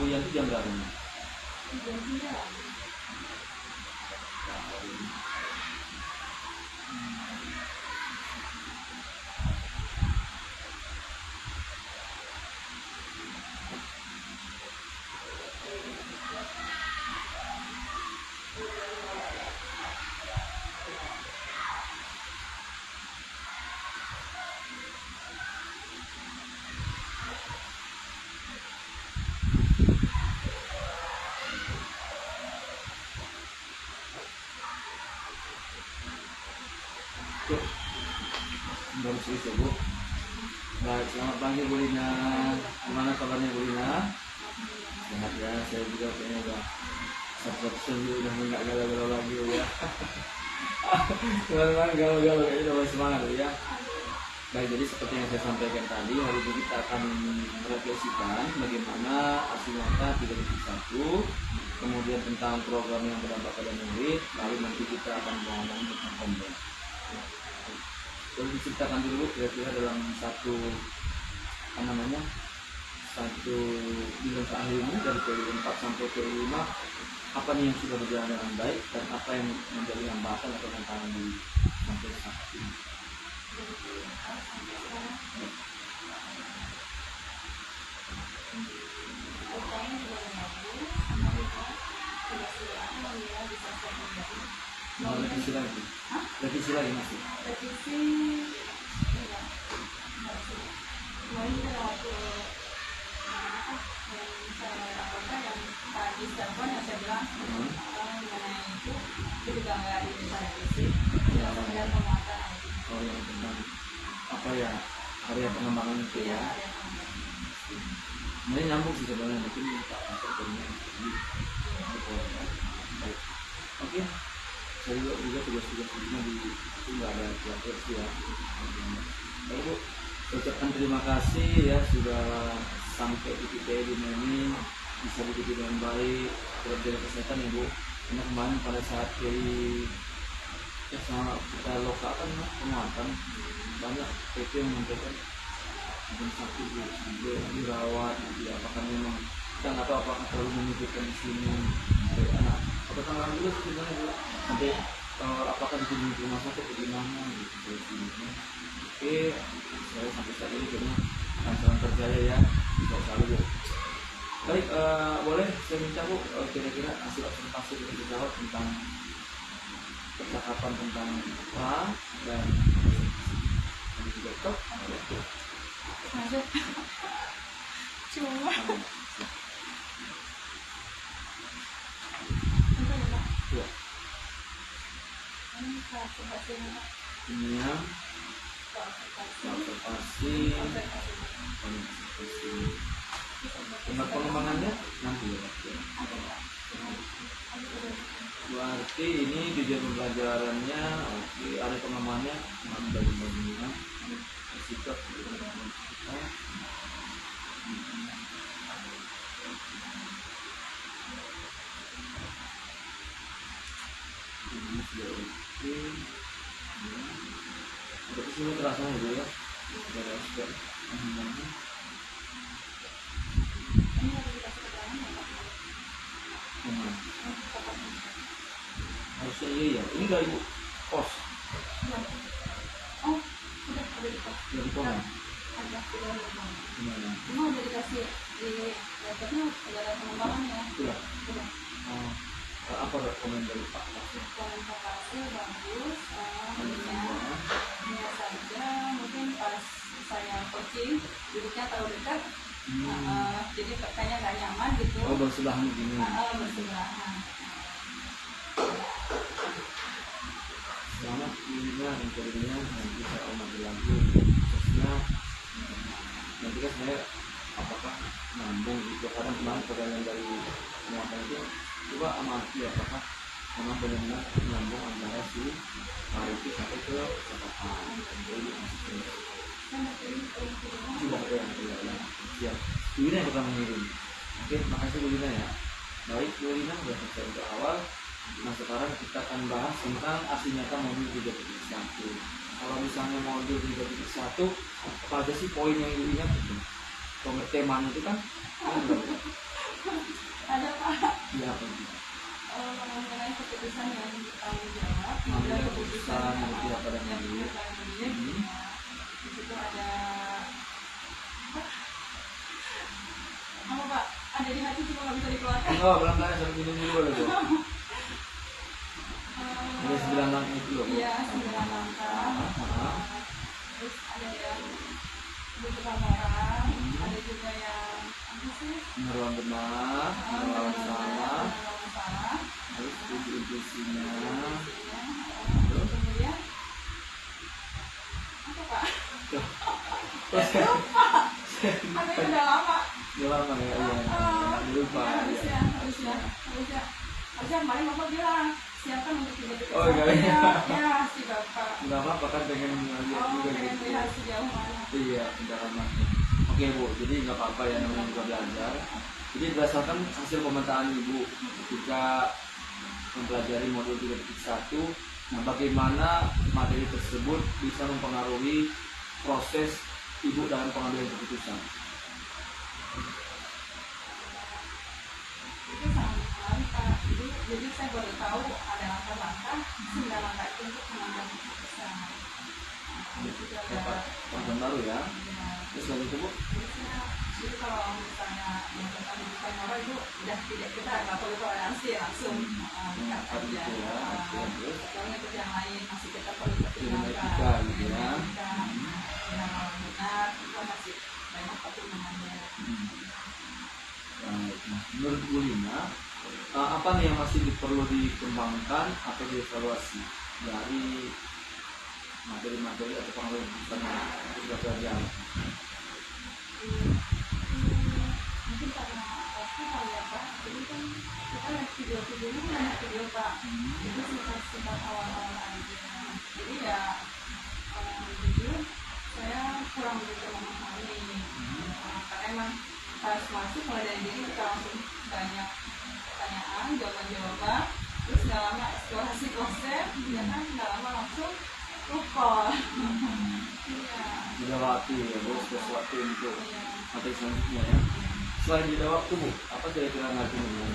Bu Yanti jam berapa? Jam 9. Baru sih Bu. Baik, selamat pagi Bu Lina. Gimana kabarnya Bu Lina? Sehat ya, saya juga kayaknya udah udah nggak galau-galau lagi ya. Teman-teman galau-galau kayaknya udah semangat ya. Baik, jadi seperti yang saya sampaikan tadi, hari ini kita akan merefleksikan bagaimana aksi nyata 3.1, kemudian tentang program yang berdampak pada murid, lalu nanti kita akan ngomong tentang komplain. Boleh diceritakan dulu kira-kira dalam satu bilang akhir ini dari periode 4 sampai periode 5, apa nih yang sudah berjalan dengan baik dan apa yang menjadi hambatan atau tantangan di sampai saat ini. Mau revisi lagi? Revisi lagi masih? Revisi kemarin ada waktu yang saya laporkan yang tadi telepon yang saya bilang mengenai itu juga nggak bisa revisi dan penguatan IT. Oh yang tentang apa ya, area pengembangan itu ya? Ini nyambung sih sebenarnya, mungkin Pak Asep punya. Oke, saya juga tugas-tugas ini di itu nggak ada versi ya. Baik Bu, ucapkan terima kasih ya sudah sampai di titik ini bisa diikuti dengan baik program kesehatan ya Bu. Karena kemarin pada saat dari sama kita lokalkan penguatan banyak PP yang menyampaikan mungkin sakit juga dirawat nanti apakah memang kita nggak tahu apakah terlalu memikirkan di sini dari anak atau tanggal dulu sebenarnya Bu nanti apakah di rumah sakit atau di mana gitu dari sini. Oke, saya sampai saat ini kayaknya lancaran terjaya ya, bisa selalu Bu. Baik, boleh saya minta Bu kira-kira hasil observasi dari dijawab tentang percakapan tentang pra dan juga top Ada cuma ya. Ini yang observasi tentang pengembangannya nanti ya Pak. Berarti ini di jam pembelajarannya oke, ada pengembangannya bagi-baginya sikap kita. Ini sudah oke. Berarti sini terasa dulu ya. Sudah pengembangannya. Harusnya iya ya. Ini dari Bu pos. oh udah ada di pos Dari pos. ada Gimana? cuma udah dikasih di laptopnya udah ada pengembangannya Sudah. udah Apa rekomendasi dari Pak? komunikasi bagus hanya saja mungkin pas saya coaching duduknya terlalu dekat jadi kayaknya nggak nyaman gitu. Oh bersebelahan begini. Bersebelahan. Selamat Lina interinya nanti saya amati lagi khususnya nanti kan saya apakah nyambung gitu kadang kemarin pertanyaan dari muatan itu coba amati apakah memang benar-benar nyambung antara si itu sampai ke catatan jadi sudah ada yang tidak siap Bu Lina yang pertama mengirim. Oke, makasih Bu Lina ya. Baik Bu Lina sudah selesai untuk awal. Nah sekarang kita akan bahas tentang aksi nyata modul 3.1. Kalau misalnya modul 3.1 apa aja sih poin yang diingat itu? Kalau temanya itu kan Ada Pak. Iya apa itu? Mengenai keputusan yang bertanggung jawab, Mengambil ada keputusan yang berpihak pada yang murid. berpihak pada murid. Hmm. Di situ ada apa Pak? Ada di hati cuma nggak bisa dikeluarkan. Oh, pelan-pelan sambil minum dulu boleh Bu. Ada 9 langkah itu loh Bu. Iya, 9 langkah. Ah. Terus ada yang bertukar orang, ada juga yang apa sih? Menerawang benar, menerawang salah, Salah. terus intuisinya, Terus kemudian apa Pak? terus Ada yang udah lama. udah lama ya, iya, lupa ya. Harusnya kemarin Bapak bilang siapkan untuk tiga detik. Oh, iya. Ya, si Bapak. Nggak apa-apa kan pengen lihat juga Pengen gitu. lihat sejauh mana. Iya, pendalamannya. Oke Bu, jadi nggak apa-apa ya namanya juga belajar. Jadi berdasarkan hasil pemetaan Ibu ketika mempelajari modul 3.1, nah bagaimana materi tersebut bisa mempengaruhi proses Ibu dalam pengambilan keputusan. Itu sangat menarik Pak. Jadi saya baru tahu ada langkah-langkah, 9 langkah itu untuk mengambil keputusan. Itu Dapat ada pengetahuan baru ya. ya, Terus lagi itu Bu? jadi kalau misalnya yang tentang dibuka orang itu udah tidak, kita nggak perlu toleransi langsung dekat Tadi aja. itu ya, terus Soalnya itu yang lain masih kita perlu ilmu etika pertimbangkan. gitu ya. Yang benar itu masih banyak pertimbangannya. Baik. Nah, menurut Bu Lina, apa nih yang masih perlu dikembangkan atau dievaluasi dari materi-materi atau pengambilan keputusan yang sudah pelajari? Mungkin karena waktu kali ya Pak, jadi kan kita lihat video-videonya banyak video Pak, itu sifat-sifat awal-awal aja. Jadi ya jujur saya kurang begitu memahami, karena emang pas masuk mulai dari diri kita langsung banyak pertanyaan, jawaban-jawaban, terus nggak lama eksplorasi konsep, ya kan nggak lama langsung lupa. Iya. Jeda waktu ya Bu, sesuatu untuk Iya. materi selanjutnya ya. Selain jeda waktu Bu, apa kira-kira lagi nih yang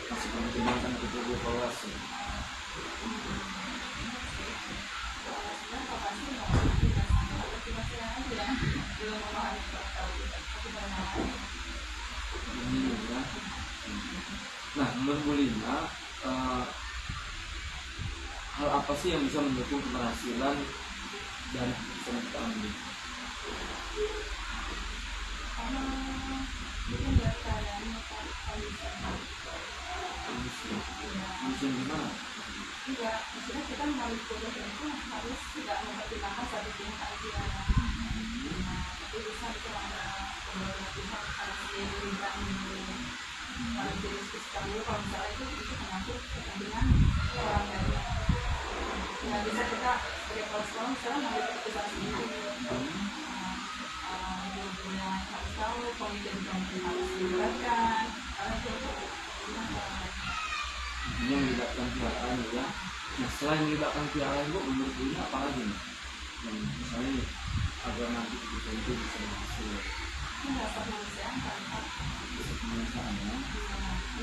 masih mempertimbangkan untuk dievaluasi? Ini ya. Nah, menurut Bu Lina, hal apa sih yang bisa mendukung keberhasilan dari keputusan yang kita ambil? Kondisi gimana? Enggak, maksudnya kita melalui kuliah itu harus tidak mempertimbangkan satu pihak aja. Tapi bisa itu ada beberapa pihak harus dilibatkan dulu, harus didiskusikan dulu kalau misalnya itu menyangkut kepentingan orang banyak. Nggak bisa kita sebagai kepala sekolah misalnya mengambil keputusan sendiri. Guru-gurunya harus tahu, komite-komite harus dilibatkan, karena itu Ini melibatkan pihak lain ya. Nah, selain melibatkan pihak lain Bu, menurut Bu Lina apa lagi nih? Yang misalnya nih, agar nanti keputusan itu bisa berhasil. ini rasa kemanusiaan kan Pak. Bisa kemanusiaan ya.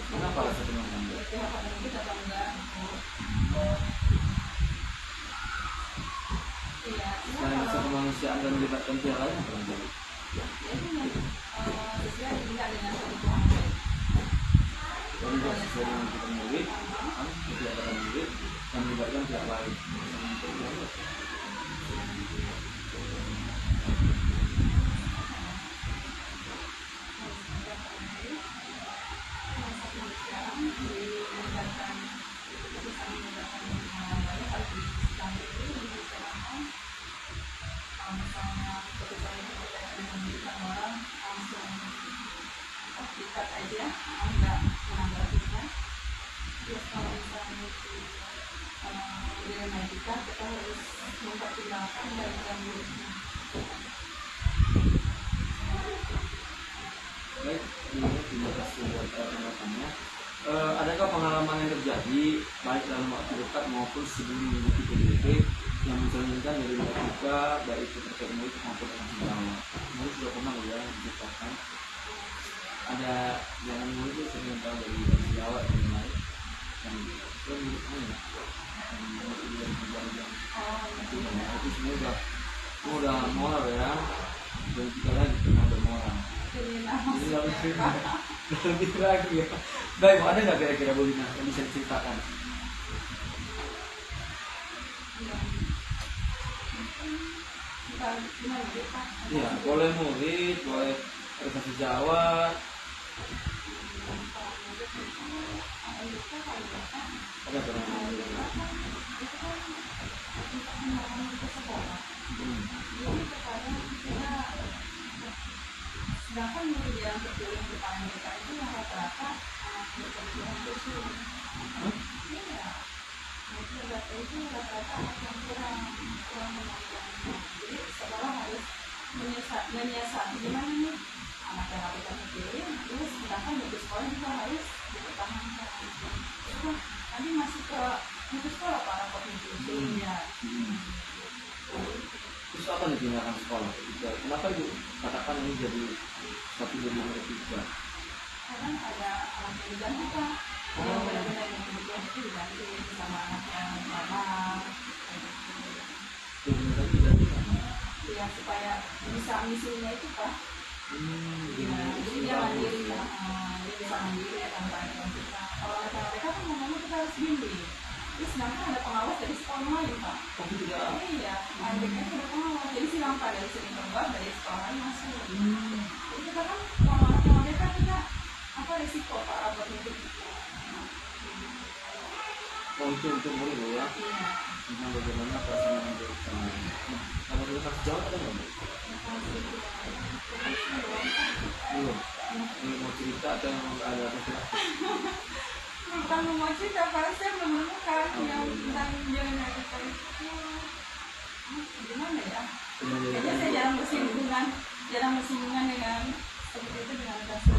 Kenapa rasa kemanusiaan Bu? Pihak pada mungkin atau enggak. Iya, Selain rasa kemanusiaan dan melibatkan pihak lain apa lagi? ya itu sesuai dengan kebutuhan. Jadi tidak sesuai dengan kita murid, kan tidak ada murid dan melibatkan pihak lain. Kita harus mempertimbangkan dari yang buruknya. Baik, terima kasih buat tanggapannya. Adakah pengalaman yang terjadi baik dalam waktu dekat maupun sebelum mengikuti PDP yang mencerminkan dari etika baik itu terkait murid maupun orang tua? Murid sudah pernah ya diciptakan? ada jangan mulu tuh sering tahu dari bahasa Jawa dan lain dan itu miripnya ya itu semua udah moral ya dan kita lagi kena udah moral jadi lebih lagi ya. Baik, ada nggak kira-kira Bu Lina yang bisa diceritakan? Iya, boleh murid, boleh bahasa Jawa. Ada pernah sedangkan murid yang terpilih di depan mereka itu yang rata-rata berkebutuhan khusus. Iya, itu rata-rata yang kurang memandang. Jadi sekolah harus menyiasati gimana nih anak yang kita terpilih, terus sedangkan murid sekolah juga harus dipertahankan. Nanti masuk ke murid sekolah para kognisi usulnya. Terus apa nih tindakan sekolah? Kenapa Ibu katakan ini jadi satu dari yang ketiga? Kadang ada anak yang diganti Pak, yang benar-benar yang kebutuhan itu diganti sama anak yang lama. Benar-benar diganti kan? Ya supaya bisa misinya itu Pak. Jadi dia mandiri ya, dia bisa mandiri tanpa ada kita. Kalau mereka kan ngomongnya kita harus bimbing. Terus nanti ada pengawas dari sekolah lain Pak. Oh tidak. Iya, adiknya ada pengawas. Jadi silang Pak dari sini keluar dari sekolah lain masuk. Jadi kita kan kalau anak yang mereka kita apa risiko Pak buat hidup. Oh itu untuk murid ya? Iya. Tentang bagaimana perasaan untuk kalau kita harus jawab ada nggak Bu? Belum. Ini mau cerita atau ada apa? Bukan mau cerita, karena saya belum menemukan yang tentang jalan kita itu gimana ya? Kayaknya saya jarang bersinggungan dengan seperti itu dengan kasus.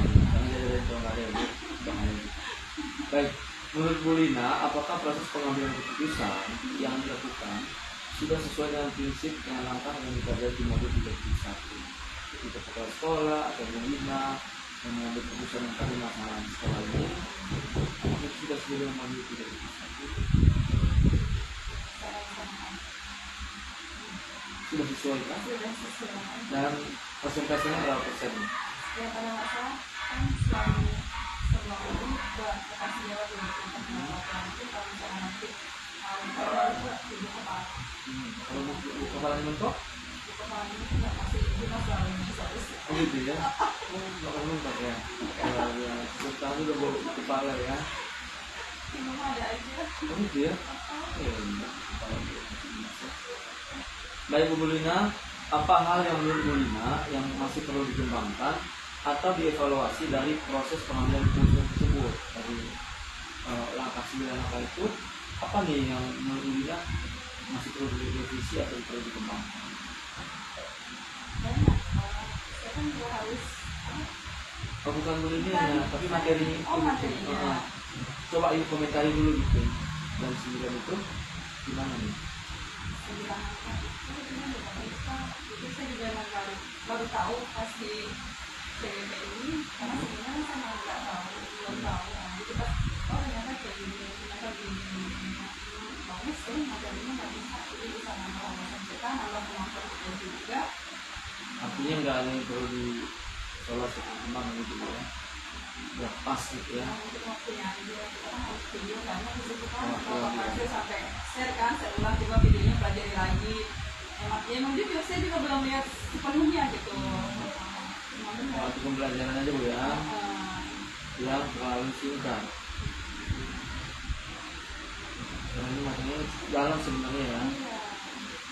Baik, menurut Bu Lina, apakah proses pengambilan keputusan yang dilakukan sudah sesuai dengan prinsip dengan langkah yang dipelajari di modul 31? Itu kepala sekolah atau Bu Lina yang mengambil keputusan yang tadi masalah di sekolah ini, itu sudah sesuai dengan modul 31. Sudah sesuai kan? Sudah sesuai. Dan persentasenya berapa persen? Ya pada masa kan selalu sebelum itu buat kasih jawab dulu tentang pendapat itu kalau misalnya nanti kalau ibu kepala Kalau mau kepala mentok? ibu kepala ini nggak kasih ibu mas selalu bisa bisa. Oh gitu ya? Oh bakal mentok ya? Kalau ya, kamu udah bawa kepala ya? Ibu mah ada aja. Oh gitu ya? Baik Bu Lina, apa hal yang menurut Bu Lina yang masih perlu dikembangkan atau dievaluasi dari proses pengambilan keputusan tersebut? Dari langkah 9 langkah itu, apa nih yang menurut Bu Lina masih perlu direvisi atau perlu dikembangkan? Banyak. Saya kan juga harus Oh bukan Bu Lina ya, tapi materi. Oh materinya. Coba Ibu komentari dulu gitu. Dan 9 itu gimana nih? Itu saya juga baru tahu pas di CWP ini karena sebenarnya saya nggak tahu belum tahu jadi pas ternyata kayak gini ternyata gini bagus sih materinya nggak bisa jadi bisa nambah wawasan kita nambah kemampuan kita juga. Artinya nggak ada yang perlu dievaluasi kembang gitu ya? Udah pas gitu ya? Untuk waktunya aja kita kan harus video karena di situ kan kalau hasil sampai share kan saya ulang coba videonya pelajari lagi. Emang jujur saya juga belum lihat sepenuhnya gitu. Untuk pembelajaran aja Bu ya, yang terlalu singkat. Karena ini makanya dalam sebenarnya ya.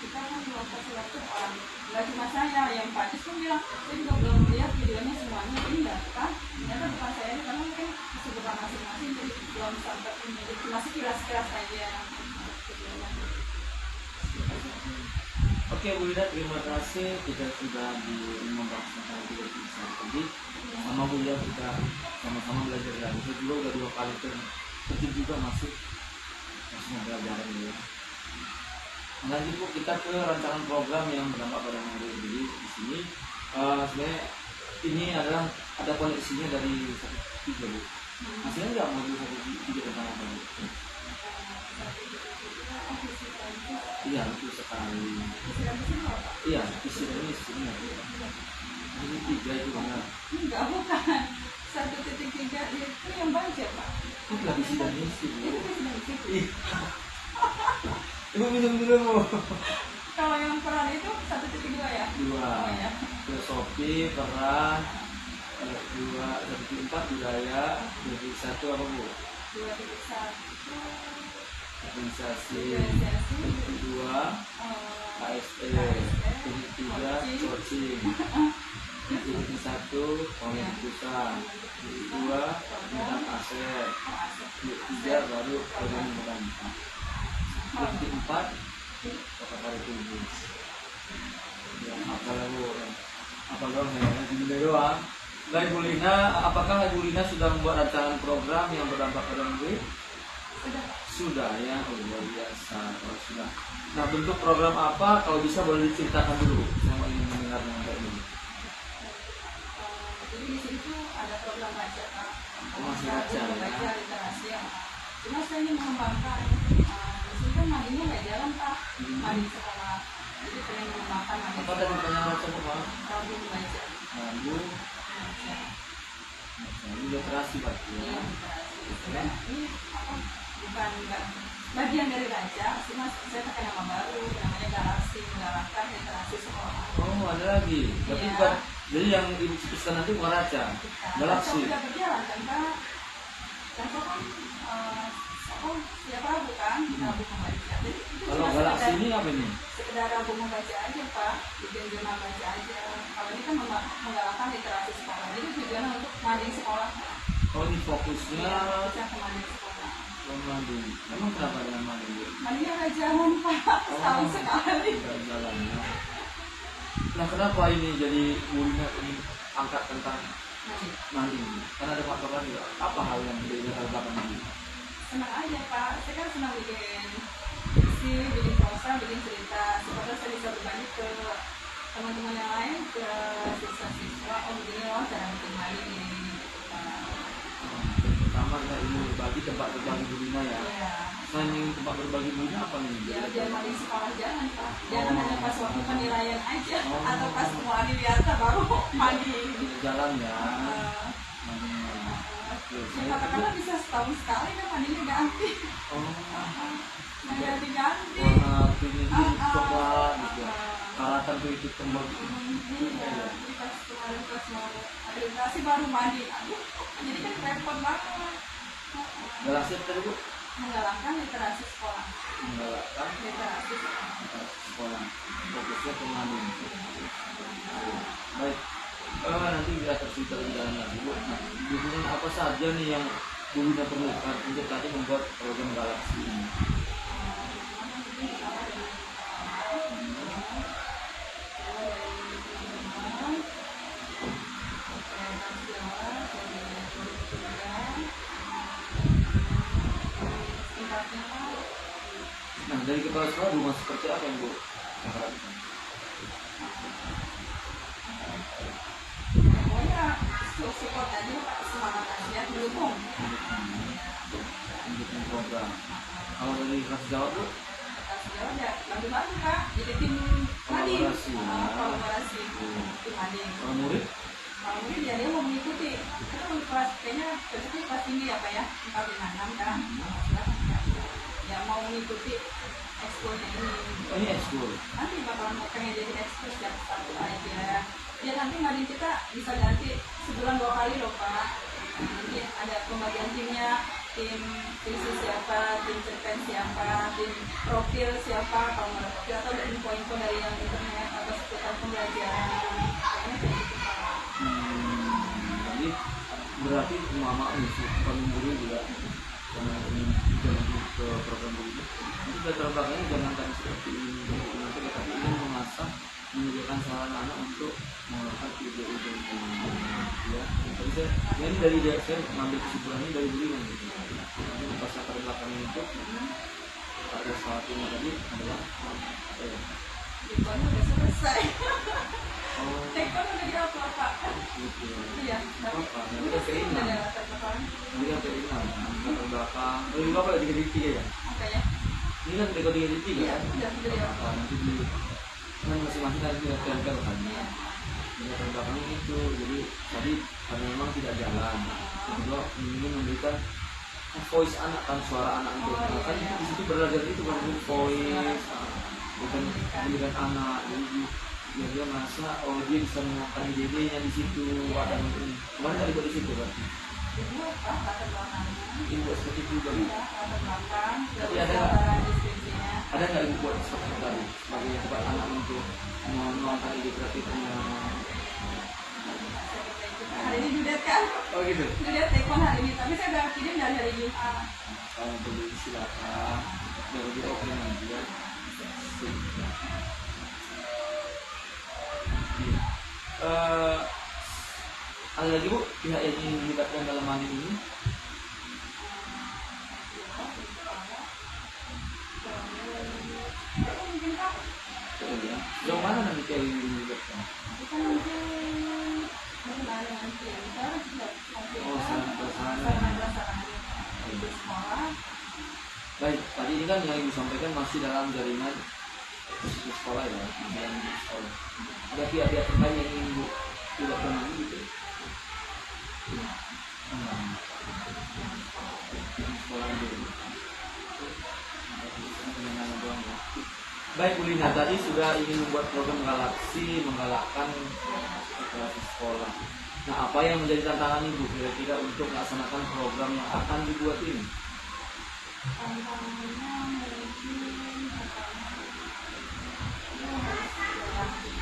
Kita kan belum kasih waktu orang. Nggak cuma saya, yang Pak Cis pun bilang, saya juga belum lihat videonya semuanya. Ini nggak kan? Ternyata bukan saya, karena mungkin kesibukan masing-masing jadi belum sampai ini. Jadi masih kiras-kiras aja. Oke Bu Lina, terima kasih kita sudah membahas tentang tiga kisah tadi. Sama Bu Lina kita sama-sama belajar lagi. Saya juga udah 2 kali terjun juga masih belajar ya. Lanjut Bu, kita ke rancangan program yang berdampak pada murid. Jadi di sini sebenarnya ini adalah ada koneksinya dari 1 Bu. Masih enggak modul 1 tentang apa Bu? Iya, betul sekali. Iya, isi dan misinya. Ini 3 itu benar. Enggak, bukan. 1.3 itu yang baca, Pak. Itu lagi isi dan misi Bu. Itu visi dan misi. Ih. Ibu minum dulu Bu. Kalau yang peran itu 1.2 ya? 2. Oh ya. Filosofi, peran. 2, 1.4 budaya. 1 apa Bu? 2.1 Organisasi. organisasi. 2 KSE. 3 coaching. 1 pemerintahan. 2 tentang aset. 3 baru peran. 4 apa itu Bu? Ya, apa dong ya? Gini doang. Nah, Ibu Lina, apakah Ibu Lina sudah membuat rancangan program yang berdampak pada murid? Sudah. Sudah ya, oh, luar biasa. Oh, sudah. Nah, bentuk program apa? Kalau bisa boleh diceritakan dulu. Saya mau ingin mendengar yang kayak ini. Jadi di sini tuh ada program baca, Pak. Oh, masih baca ya? Baca literasi ya. Cuma saya ingin mengembangkan. Di sini kan mandinya nggak jalan, Pak. Mandi sekolah. Jadi pengen mengembangkan mandi Apa tadi pertanyaan baca apa? Rabu baca. Lalu, ini literasi Pak. Iya, Ya. literasi. Dan ini apa? Bukan bagian dari baca. Cuma saya pakai nama baru, namanya Galaksi, menggalakkan literasi sekolah. Oh, ada lagi. Tapi Iya. bukan. Jadi yang Ibu cetuskan nanti bukan raca. Galaksi. Sudah berjalan kan, Pak? Baca kan siapa Rabu kan? Rabu membaca. Jadi itu Kalau cuma galaksi sekedar- ini apa ini? sekedar Rabu membaca aja, Pak. Bikin jurnal baca aja. Kalau ini kan menggalakkan literasi sekolah. Jadi tujuannya untuk mandiri sekolah. Oh, ini fokusnya Bisa ke mandiri sekolah. mandi. Emang kenapa dengan mandi? Mandinya nggak jalan, Pak. Setahun sekali. Nggak jalan ya. Nah, kenapa ini jadi Bulina ini angkat tentang mandi? Karena ada faktor lagi. Apa hal yang berbeda kalau belakang mandi? Senang aja, Pak. Saya kan senang bikin puisi, bikin prosa, bikin cerita. Supaya saya bisa berbagi ke teman-teman yang lain, ke siswa-siswa. Oh, begini loh cara bikin mandi ini. Pertama kita ingin berbagi tempat berbagi Bulina ya. Iya. Selain yang tempat berbagi Bulina apa nih? Ya, jangan mandi sekolah jangan, Pak. Jangan hanya pas waktu penilaian aja. Oh. Atau pas mau hari biasa baru mandi. Tidak jalan ya. Eh, Mandinya. Katakanlah bisa setahun sekali kan mandinya ganti. Oh, Nggak diganti. warna ini coklat gitu. Karatan tuh itu kembang. Iya, jadi pas kemarin pas mau akreditasi baru mandi. Aduh, jadi kan repot banget. Galaksi tadi Bu? Menggalakkan literasi sekolah. Menggalakkan Literasi sekolah. sekolah. Fokusnya ke mandi. Baik. Nanti kita tercerita di dalam lagi Bu. Nah, dukungan apa saja nih yang Bu Lina perlukan untuk tadi membuat program Galaksi ini? Nah, dari kepala sekolah rumah seperti apa yang Bu harapkan? Pokoknya support aja Pak, semangat aja, mendukung. Mendukung program. Kalau dari kelas Jawa Bu? Atas jawab ya, bantu-bantu Kak, jadi tim mandi. Kolaborasi, ya. Kolaborasi, tim mandi. Kalau murid? Kalau mungkin dia mau mengikuti, kita kelas kayaknya cocoknya kelas tinggi ya Pak ya, 4, 5, 6 kan. Ya mau mengikuti ekskulnya ini. Oh, ini ekskul. Nanti bakalan mau pengen jadi ekskul setiap satu aja. Ya nanti mandi kita bisa ganti sebulan 2 kali loh Pak. Nanti ada pembagian timnya, tim visi siapa, tim cerpen siapa, tim profil siapa, kalau nggak ada profil atau ada info-info dari yang internet atau seputar pembelajaran. Pokoknya kayak gitu Pak. Jadi berarti mama kami guru juga karena ini jangan ke program begitu. Itu latar belakangnya jangan tadi seperti ini. Nanti tetapi ingin mengasah menyediakan sarana anak untuk mengeluarkan ide-ide ya. Tapi saya ini dari saya mengambil kesimpulannya dari dulu kan. Jadi pas latar belakangnya itu ada satunya tadi adalah apa ya? Dekornya udah selesai. Oh, Dekor udah diupload Pak. itu apa-apa. Nanti kan Nggak keinginan. ada latar belakang. Ini kan keinginan. Latar belakang. Oh, ini apa? 3 ya? Apa ya? Ini kan rekor 3 Iya, kan? udah Apa? Nanti di kan masing-masing kan dia tempel kan. Iya. Ini latar belakangnya itu. Jadi tadi karena memang tidak jalan. Kedua ingin memberikan voice anak kan, suara anak itu. Oh, Kan iya. di situ belajar itu kan voice, bukan pendidikan anak. Jadi dia merasa oh dia bisa menemukan ide-idenya di situ. Ada mungkin kemarin nggak dibuat di situ kan? Jadi apa latar belakangnya? Ini buat seperti itu kan? Iya, latar belakang. Tapi Terus ada nggak? gambaran deskripsinya. Ada nggak ibu buat seperti itu tadi sebagai tempat anak untuk menuangkan ide kreatifnya? Hari ini judet kan? Oh gitu. Judet telepon hari ini, tapi saya udah kirim dari hari Jumat. Kalau beli silakan. Yang lebih oke nanti ya. Ada lagi bu pihak yang ingin dilibatkan dalam hal ini? Mungkin Pak, Oh ya. Sejauh mana nanti pihak yang ingin dilibatkan? kita mungkin berkenaan dengan printer, Oh, sangat bersama. di sekolah. Baik, tadi ini kan yang ibu sampaikan masih dalam jaringan di sekolah ya, jalan di sekolah. Ada pihak-pihak terkait yang ingin ibu dilibatkan lagi gitu? Sekolah dulu. Baik Bu Lina, tadi sudah ingin membuat program galaksi, menggalakkan situasi sekolah. Nah, apa yang menjadi tantangan Ibu kira-kira untuk melaksanakan program yang akan dibuat ini? Tantangannya mungkin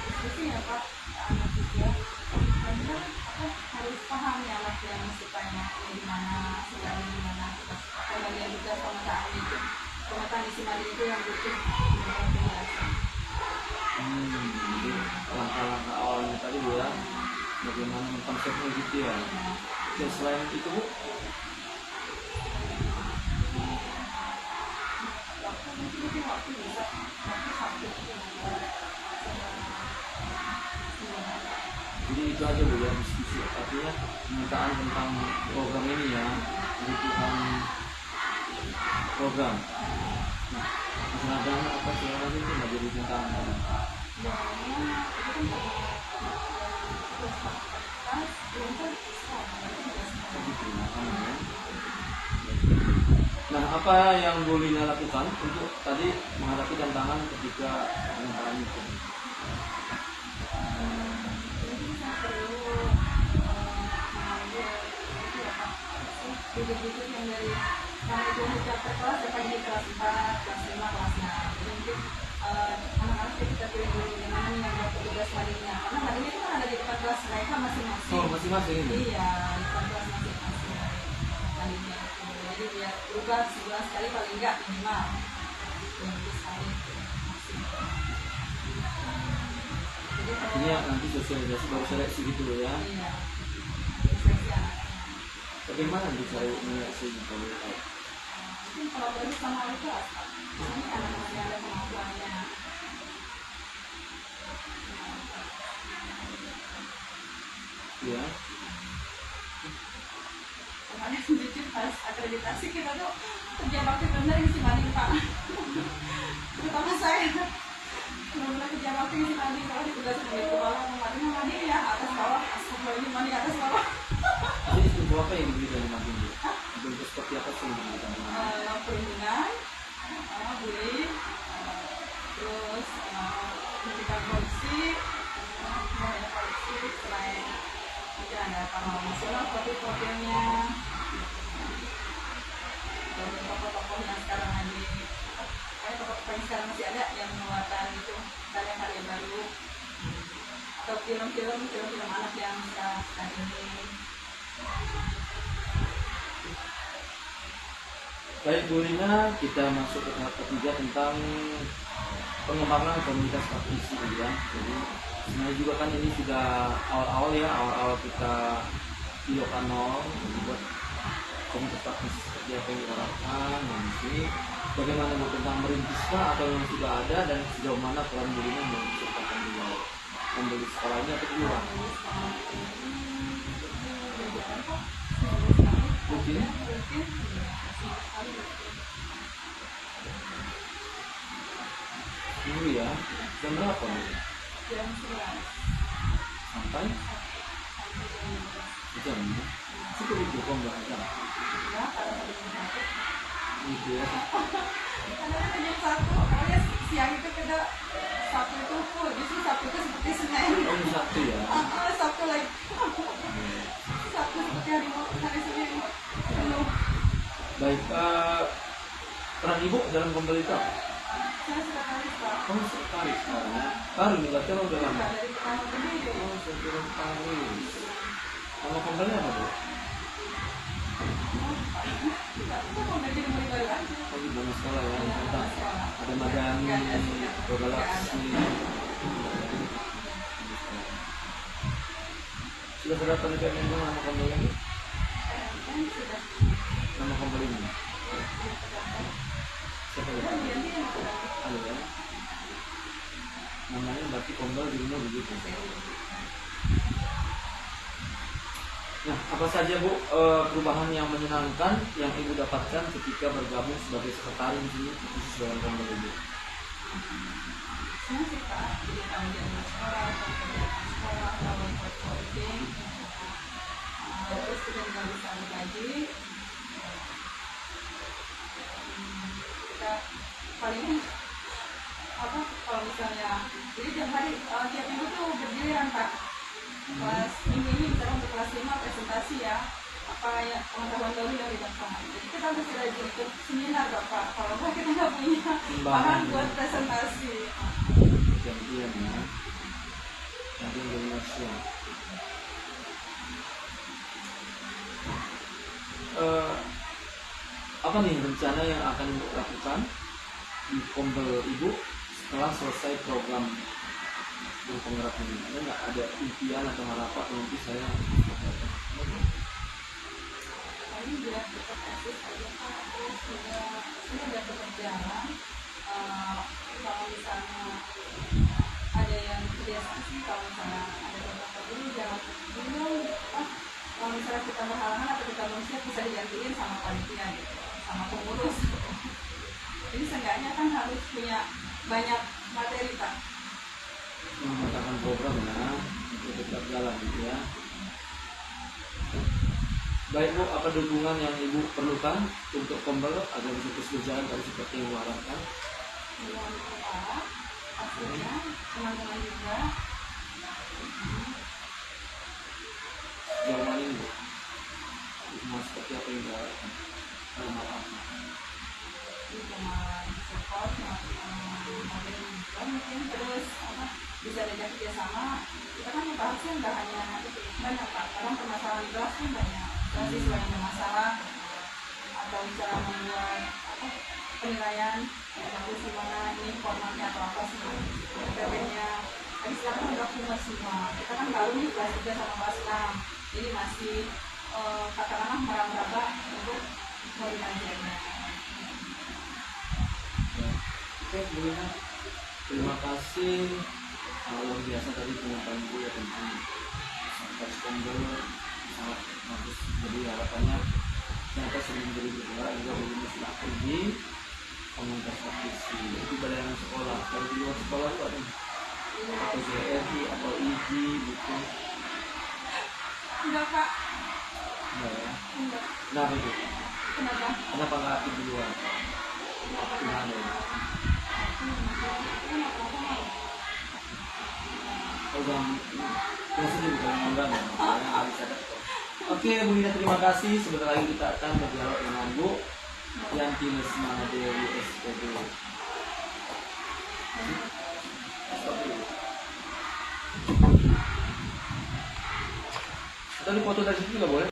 diskusi ya Pak, anak juga karena harus paham ya anak yang sukanya di mana, sukanya di mana, kalau dia juga pemetaan itu, pemetaan isi mali itu yang butuh penjelasan. Jadi langkah-langkah awalnya tadi Bu ya, bagaimana mengkonsepnya gitu ya. Dan selain itu Bu, Mungkin waktu bisa waktu Sabtu jadi itu aja Bu ya diskusi. Artinya pemetaan tentang program ini ya, kebutuhan program. Nah, masalah dana apa sih yang lagi itu nggak jadi tantangan. dananya itu kan terus belum kan bisa Begitu, makanya. Nah, apa yang Bu Lina lakukan untuk tadi menghadapi tantangan ketika pemetaan itu? bibit-bibit yang dari yang itu setiap kelas dapat di kelas 4, kelas 5, kelas 6. Jadi mungkin anak-anak kita pilih dulu yang mana nih yang mau tugas walinya, karena walinya itu kan ada di depan kelas mereka masing-masing. Oh, masing-masing ini? Iya, di depan kelas masing-masing walinya itu. Jadi biar berubah sebulan sekali paling enggak minimal. Minggu sekali maksimal. Jadi kalau Artinya nanti sosialisasi baru seleksi gitu loh ya. iya, seleksi anak. Bagaimana cara menyeleksi gitu? Mungkin kolaborasi sama wali kelas, Pak. Ini anak-anaknya ada kemampuannya. Ya. Kemarin jujur pas akreditasi kita tuh kerja bakti benar isi maling Pak. Terutama saya. Benar-benar kerja bakti isi maling kalau ditugas sebagai kepala kemarin mandi ya atas bawah, astagfirullah mandi atas bawah. Jadi ilmu apa yang diberikan di Makin Bu? Bentuk seperti apa sih yang diberikan di Makin? Perhubungan, bullying, terus pendidikan korupsi, mengenai korupsi selain mungkin ada pengalaman nasional, profil-profilnya, dan tokoh-tokoh yang sekarang lagi, tokoh-tokoh yang sekarang masih ada yang mengeluarkan itu karya-karya baru, atau film-film anak yang sekarang ini. Baik Bu Lina, kita masuk ke tahap ketiga tentang pengembangan komunitas praktisi ya. Jadi sebenarnya juga kan ini sudah awal-awal kita pilotan nol buat komunitas praktisi seperti apa yang diharapkan. Nah, di sini bagaimana Bu tentang merintiskah atau yang sudah ada dan sejauh mana peran Bu Lina mengusulkan beliau membeli sekolah ini atau keluar? rutin? Rutin, iya, seminggu sekali rutin. Dulu ya. Jam berapa Bu? Jam 11 Sampai sampai jam 12. jam ya? Cukup itu kok nggak jam? Ya, kalau ada yang sakit. Gitu ya. Karena ada jam 1, pokoknya siang itu kita Sabtu itu full, justru Sabtu itu seperti Senin. Oh ini Sabtu ya? Sabtu lagi. Sabtu seperti hari Senin. Penuh. Baik, peran ibu dalam komunitas? Saya sekretaris Pak. Oh sekretaris sekarang ya? Baru nih, berarti emang udah lama? Enggak, dari pertama berdiri. Oh sekretaris. Nama kompilnya apa Bu? Enggak, itu mau berdiri mau dibaru aja. Oh di Bama Sekolah ya? Iya, Tentang sekolah. ada Madani, Nggak ada sih, nggak ada. Galaksi. Sudah terdaftar di PMN nama kompilnya? Kan sudah Nama kompilnya? terdaftar. Siapa Kan ya? ganti yang terdaftar. Ada ya? Namanya berarti kombel di rumah begitu. Nah, apa saja Bu perubahan yang menyenangkan yang Ibu dapatkan ketika bergabung sebagai sekretaris di sini khusus dalam kombel Ibu? Senang sih Pak, jadi tahu jalan sekolah, tahu kegiatan sekolah, tahu buat coding. Terus kita juga bisa berbagi. Kita paling apa kalau misalnya jadi tiap hari tiap minggu tuh bergiliran Pak. Kelas ini misalnya untuk kelas 5 presentasi ya, apa ya pengetahuan baru yang didapat. Jadi kita harus rajin ikut seminar Bapak, kalau enggak kita nggak punya bahan buat presentasi. Gantian ya. Gantian dari Malaysia. Apa nih rencana yang akan Ibu lakukan di kombel Ibu setelah selesai program yang penggerak ini? Ada nggak ada impian atau harapan nanti saya? Ini biar tetap eksis aja Pak, terus juga ini udah berjalan. Kalau misalnya ada yang kebiasaan sih, kalau misalnya ada beberapa dulu jangan dulu kalau misalnya kita berhalangan atau kita belum siap bisa digantiin sama panitia gitu, sama pengurus. Jadi seenggaknya kan harus punya banyak materi Pak. Memetakan program ya untuk tetap jalan gitu ya. Baik Bu, apa dukungan yang Ibu perlukan untuk kombel agar bisa terus berjalan tadi seperti yang Ibu harapkan? Dengan Pak, pastinya teman-teman juga. Sejauh mana ini Bu? Dukungan seperti apa yang Ibu harapkan? Dalam hal apa? Dukungan support, model juga mungkin, terus bisa diajak kerjasama. Kita kan membahasnya nggak hanya itu, banyak Pak, kadang permasalahan di kelas kan banyak. Siswa yang bermasalah atau cara membuat penilaian yang bagus gimana, ini formatnya atau apa sih PPT-nya. Tapi sekarang kan udah punya semua. Kita kan baru nih kelas 3 sama kelas 6, jadi masih katakanlah meraba-raba untuk koordinasinya. Oke, Bu Lina, terima kasih. Luar biasa tadi penyampaian Ibu ya tentang sampai kombel sangat bagus. Jadi harapannya ternyata sering menjadi bergerak juga begini sudah pergi komunitas praktisi itu badan sekolah. Kalau di luar sekolah itu ada atau GRI atau IG gitu. Enggak Pak, Enggak ya? enggak. Kenapa itu? Kenapa? Kenapa nggak aktif di luar? Tuhan ya. Oh, maksudnya bukan mengundang ya, maksudnya nggak bisa ada. Oke, Bu Lina, terima kasih. Sebentar lagi kita akan berdialog dengan Bu Yanti Lesma Dewi SPD. Atau dipoto dari situ juga boleh.